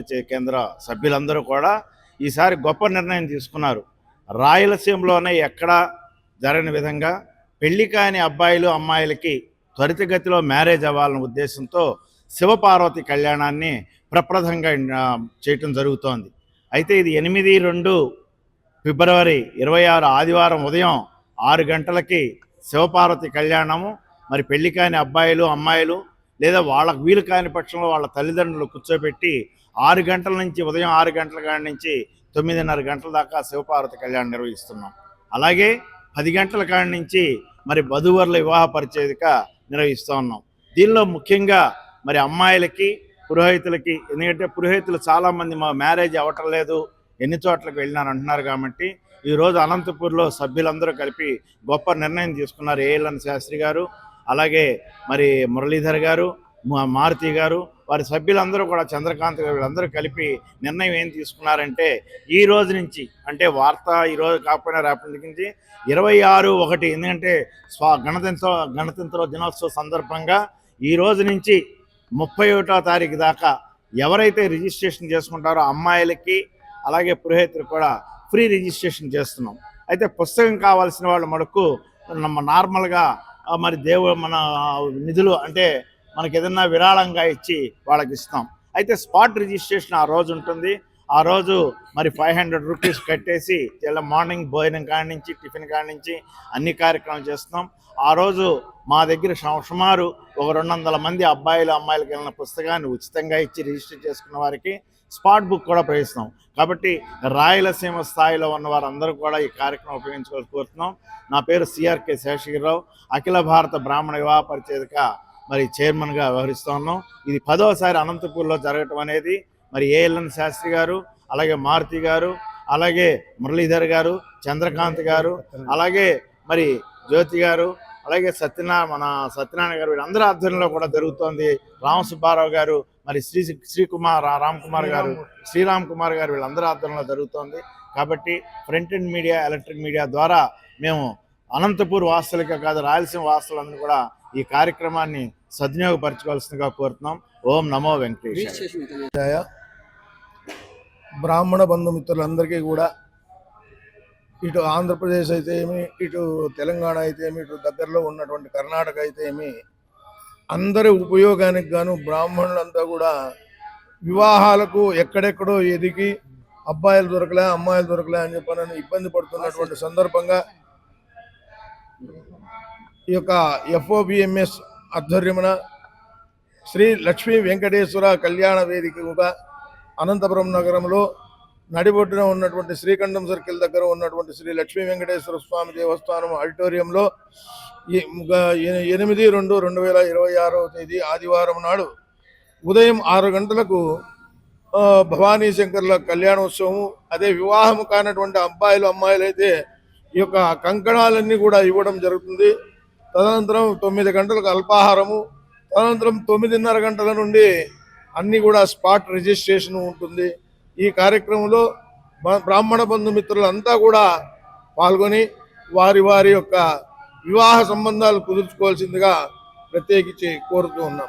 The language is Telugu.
పరిచయ కేంద్ర సభ్యులందరూ కూడా ఈసారి గొప్ప నిర్ణయం తీసుకున్నారు. రాయలసీమలోనే ఎక్కడా జరగని విధంగా పెళ్లి కాని అబ్బాయిలు అమ్మాయిలకి త్వరితగతిలో మ్యారేజ్ అవ్వాలనే ఉద్దేశంతో శివపార్వతి కళ్యాణాన్ని ప్రప్రథంగా చేయటం జరుగుతోంది. అయితే ఇది 8/2 ఫిబ్రవరి 26 ఆదివారం ఉదయం 6 గంటలకి శివపార్వతి కళ్యాణము. మరి పెళ్లి కాని అబ్బాయిలు అమ్మాయిలు లేదా వాళ్ళకు వీలు కాని పక్షంలో వాళ్ళ తల్లిదండ్రులు కూర్చోబెట్టి 6 గంటల నుంచి ఉదయం 6 గంటల కాడి నుంచి 9:30 గంటల దాకా శివపార్వతి కళ్యాణం నిర్వహిస్తున్నాం. అలాగే 10 గంటల కాడి నుంచి మరి వధూవరుల వివాహ పరిచయిక నిర్వహిస్తూ ఉన్నాం. దీనిలో ముఖ్యంగా మరి అమ్మాయిలకి పురోహితులకి, ఎందుకంటే పురోహితులు చాలామంది మా మ్యారేజ్ అవ్వటం లేదు, ఎన్ని చోట్లకు వెళ్ళినాను అంటున్నారు. కాబట్టి ఈరోజు అనంతపూర్లో సభ్యులందరూ కలిపి గొప్ప నిర్ణయం తీసుకున్నారు. ఏఎల్ఎన్ శాస్త్రి గారు, అలాగే మరి మురళీధర్ గారు, మారుతి గారు, వారి సభ్యులందరూ కూడా చంద్రకాంత్ గారు, వీళ్ళందరూ కలిపి నిర్ణయం ఏం తీసుకున్నారంటే ఈ రోజు నుంచి, అంటే వార్త ఈరోజు కాకపోయినా రేపటి నుంచి 26/1, ఎందుకంటే గణతంత్ర దినోత్సవ సందర్భంగా ఈ రోజు నుంచి 31వ తారీఖు దాకా ఎవరైతే రిజిస్ట్రేషన్ చేసుకుంటారో అమ్మాయిలకి అలాగే పురోహితులు కూడా ఫ్రీ రిజిస్ట్రేషన్ చేస్తున్నాం. అయితే పుస్తకం కావాల్సిన వాళ్ళు మనకు నార్మల్గా మరి మన నిధులు అంటే మనకి ఏదన్నా విరాళంగా ఇచ్చి వాళ్ళకి ఇస్తాం. అయితే స్పాట్ రిజిస్ట్రేషన్ ఆ రోజు ఉంటుంది. ఆ రోజు మరి 500 రూపీస్ కట్టేసి ఇలా మార్నింగ్ భోజనం కాడి నుంచి టిఫిన్ కాడి నుంచి అన్ని కార్యక్రమాలు చేస్తున్నాం. ఆ రోజు మా దగ్గర సుమారు ఒక 200 మంది అబ్బాయిలు అమ్మాయిలకి వెళ్ళిన పుస్తకాన్ని ఉచితంగా ఇచ్చి రిజిస్టర్ చేసుకున్న వారికి స్పాట్ బుక్ కూడా ప్రవేశిస్తాం. కాబట్టి రాయలసీమ స్థాయిలో ఉన్న వారందరూ కూడా ఈ కార్యక్రమం ఉపయోగించుకోవాలని కోరుతున్నాం. నా పేరు సిఆర్కే శేషగిరిరావు, అఖిల భారత బ్రాహ్మణ వివాహ పరిచయిక మరి చైర్మన్గా వ్యవహరిస్తూ ఉన్నాం. ఇది 10వసారి అనంతపూర్లో జరగటం అనేది మరి ఏఎల్ఎన్ శాస్త్రి గారు, అలాగే మారుతి గారు, అలాగే మురళీధర్ గారు, చంద్రకాంత్ గారు, అలాగే మరి జ్యోతి గారు, అలాగే సత్యనారాయణ గారు, వీళ్ళందరూ ఆధ్వర్యంలో కూడా జరుగుతోంది. రామసుబ్బారావు గారు, మరి రామ్ కుమార్ గారు, శ్రీరామ్ కుమార్ గారు, వీళ్ళందరూ ఆధ్వర్యంలో జరుగుతోంది. కాబట్టి print and media, electric media ద్వారా మేము అనంతపూర్ వాసులకే కాదు రాయలసీమ వాసులందరూ కూడా ఈ కార్యక్రమాన్ని సద్వినియోగపరచుకోవాల్సిందిగా కోరుతున్నాం. ఓం నమో వెంకటేశాయ. బ్రాహ్మణ బంధుమిత్రులందరికీ కూడా ఇటు ఆంధ్రప్రదేశ్ అయితే ఏమి, ఇటు తెలంగాణ అయితే ఏమి, ఇటు దగ్గరలో ఉన్నటువంటి కర్ణాటక అయితే ఏమి, అందరి ఉపయోగానికి గాను బ్రాహ్మణులంతా కూడా వివాహాలకు ఎక్కడెక్కడో ఎదిగి అబ్బాయిలు దొరకలే అమ్మాయిలు దొరకలే అని చెప్పని ఇబ్బంది పడుతున్నటువంటి సందర్భంగా ఈ యొక్క FOBMS ఆధ్వర్యమున శ్రీ లక్ష్మీ వెంకటేశ్వర కళ్యాణ వేదికగా అనంతపురం నగరంలో నడిబొడ్డున ఉన్నటువంటి శ్రీకంఠం సర్కిల్ దగ్గర ఉన్నటువంటి శ్రీ లక్ష్మీ వెంకటేశ్వర స్వామి దేవస్థానం ఆడిటోరియంలో 8/2/2026 తేదీ ఆదివారం నాడు ఉదయం 6 గంటలకు భవానీ శంకర్ల కళ్యాణోత్సవము. అదే వివాహము కానటువంటి అబ్బాయిలు అమ్మాయిలు అయితే ఈ యొక్క కంకణాలన్నీ కూడా ఇవ్వడం జరుగుతుంది. తదనంతరం 9 గంటలకు అల్పాహారము, తదనంతరం 9:30 గంటల నుండి అన్నీ కూడా స్పాట్ రిజిస్ట్రేషన్ ఉంటుంది. ఈ కార్యక్రమంలో బ్రాహ్మణ బంధుమిత్రులంతా కూడా పాల్గొని వారి వారి యొక్క వివాహ సంబంధాలు కుదుర్చుకోవాల్సిందిగా ప్రత్యేకించి కోరుతూ ఉన్నాం.